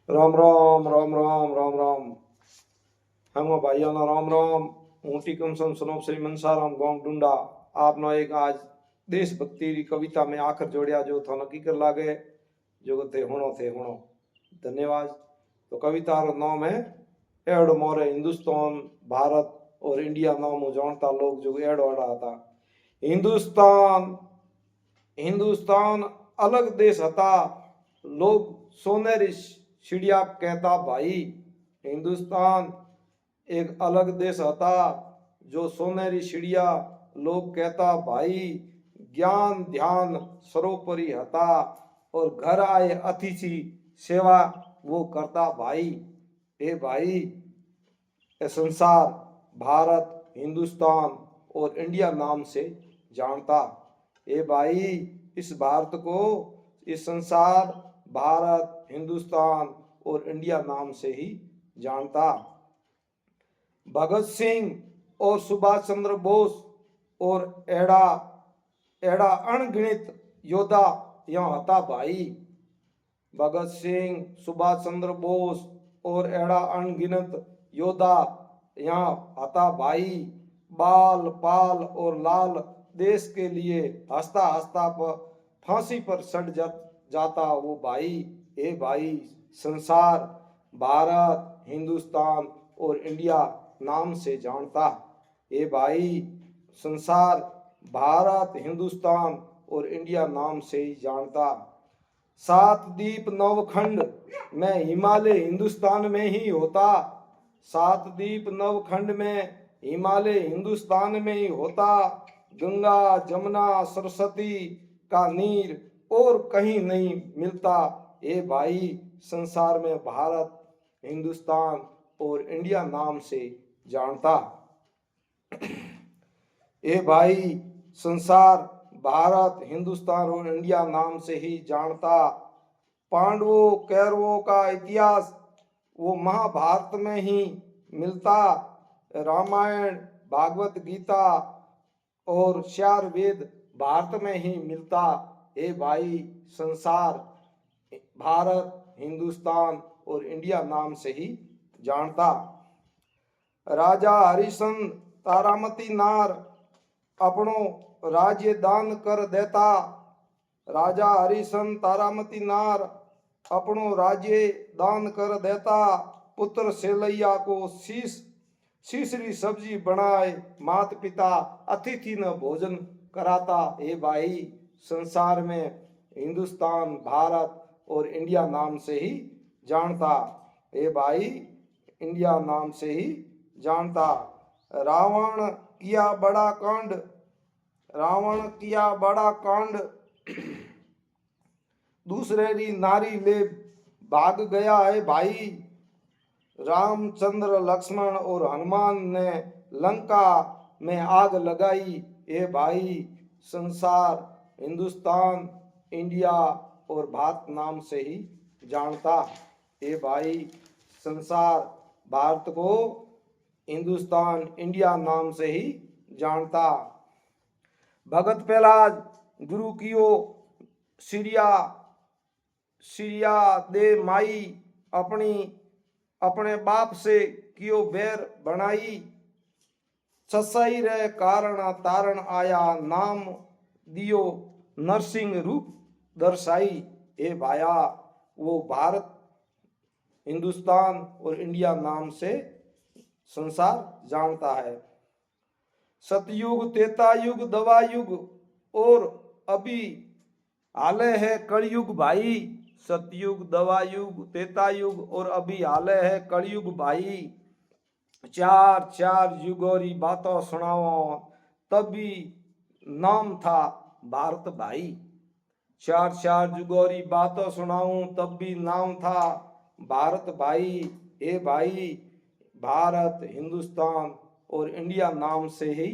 राम राम राम राम राम राम। हम भाइयों ना राम राम। ऊटी कमसन सुनो श्री मनसाराम गांव डूंडा। आपनो एक आज देशभक्ति री कविता में आखिर जोड़िया जो था नक्की कर लागे जो थे होनो। धन्यवाद। तो कविता रो नाम है एड़ो मोरे हिंदुस्तान भारत और इंडिया नाम जानता लोग जो एड़ो अड़ा था। हिंदुस्तान हिंदुस्तान अलग देश था, लोग सोनेरी चिड़िया कहता भाई। हिंदुस्तान एक अलग देश था, जो सोनेरी चिड़िया लोग कहता भाई। ज्ञान ध्यान सर्वोपरि था, और घर आए अतिथि सेवा वो करता भाई। ए भाई, ये संसार भारत हिंदुस्तान और इंडिया नाम से जानता। ए भाई, इस भारत को इस संसार भारत हिंदुस्तान और इंडिया नाम से ही जानता। भगत सिंह और सुभाष चंद्र बोस और एड़ा एड़ा अनगिनत योद्धा यहाँ था भाई। भगत सिंह सुभाष चंद्र बोस और एड़ा अनगिनत योद्धा यहाँ आता भाई। बाल पाल और लाल देश के लिए हंसता हंसता पर फांसी पर सड़ जाता वो भाई। ए भाई, संसार भारत हिंदुस्तान और इंडिया नाम से जानता। ए भाई, संसार भारत हिंदुस्तान और इंडिया नाम से ही जानता। सात द्वीप नवखंड में हिमालय हिंदुस्तान में ही होता। सात द्वीप नवखंड में हिमालय हिंदुस्तान में ही होता। गंगा जमुना सरस्वती का नीर और कहीं नहीं मिलता। ए भाई, संसार में भारत हिंदुस्तान और इंडिया नाम से जानता। ए भाई, संसार भारत हिंदुस्तान और इंडिया नाम से ही जानता। पांडवों कौरवों का इतिहास वो महाभारत में ही मिलता। रामायण भागवत गीता और चार वेद भारत में ही मिलता। ए भाई, संसार भारत हिंदुस्तान और इंडिया नाम से ही जानता। राजा हरिश्चंद्र तारामती नार अपनो राज्य दान कर देता। राजा हरिश्चंद्र तारामती नार अपनो राज्य दान कर देता। पुत्र सेलैया को शीशरी सब्जी बनाए माता पिता अतिथि न भोजन कराता। ए भाई, संसार में हिंदुस्तान भारत और इंडिया नाम से ही जानता। ए भाई, इंडिया नाम से ही जानता। रावण किया बड़ा कांड रावण किया बड़ा कांड दूसरे री नारी ले भाग गया है भाई। रामचंद्र लक्ष्मण और हनुमान ने लंका में आग लगाई। ए भाई, संसार हिंदुस्तान इंडिया और भारत नाम से ही जानता। ए भाई, संसार भारत को हिंदुस्तान इंडिया नाम से ही जानता। भगत प्रहलाद गुरु कियो सिरिया सिरिया दे माई अपने बाप से कियो बैर बनाई। ससाई रे कारण तारण आया नाम दियो नरसिंह रूप दर्शाई। ए भाया, वो भारत हिंदुस्तान और इंडिया नाम से संसार जानता है। सतयुग त्रेता युग दवा युग और अभी हाले है कलयुग भाई। सतयुग दवा युग त्रेता युग और अभी हाले है कलयुग भाई। चार चार युगोरी बातों सुनाओ तभी नाम था भारत भाई। चार चार युगोरी बातों सुनाऊं तब भी नाम था भारत भाई। ए भाई, भारत हिंदुस्तान और इंडिया नाम से ही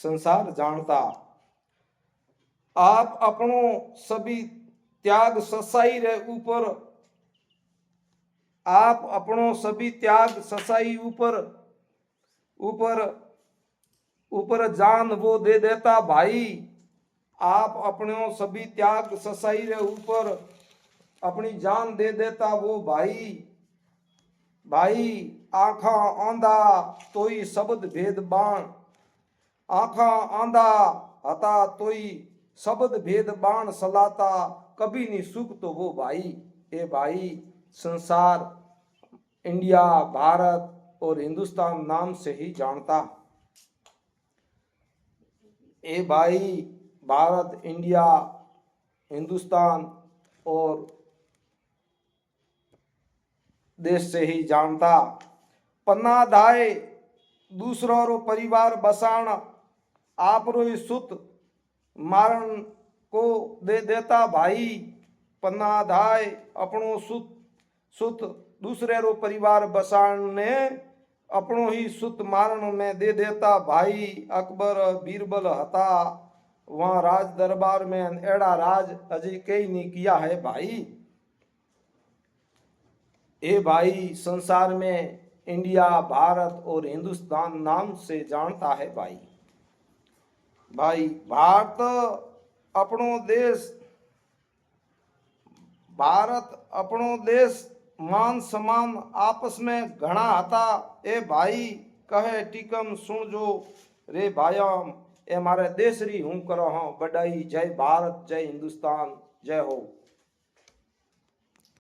संसार जानता। आप अपनो सभी त्याग ससाई रे ऊपर आप अपनो सभी त्याग ससाई ऊपर ऊपर ऊपर जान वो दे देता भाई। आप अपनो सभी त्याग ससाई रे ऊपर अपनी जान दे देता वो भाई। भाई आखा आंधा तोई शब्द भेद बाण, आखा आंधा हता तोई शब्द भेद बाण सलाता, कभी नहीं सुख तो वो भाई। ए भाई संसार इंडिया, भारत और हिंदुस्तान नाम से ही जानता। ए भाई भारत, इंडिया, हिंदुस्तान और देश से ही जानता। पन्ना धाय दूसरो रो परिवार बसाण, आप रो ही सुत मारण को दे देता भाई। पन्ना धाय अपनो सुत सुत दूसरे रो परिवार बसाण ने अपनो ही सुत मारण में दे देता भाई। अकबर बीरबल हता वहां राज दरबार में एड़ा राज अजय कई नहीं किया है भाई। ए भाई संसार में इंडिया, भारत और हिंदुस्तान नाम से जानता है भाई। भाई भारत अपनो देश, भारत अपनो देश मान सम्मान आपस में घना हता। ए भाई कहे टीकम सुन जो रे भायाम, ए मारे देश री हूं करो हाँ बड़ाई। जय भारत, जय हिंदुस्तान, जय हो।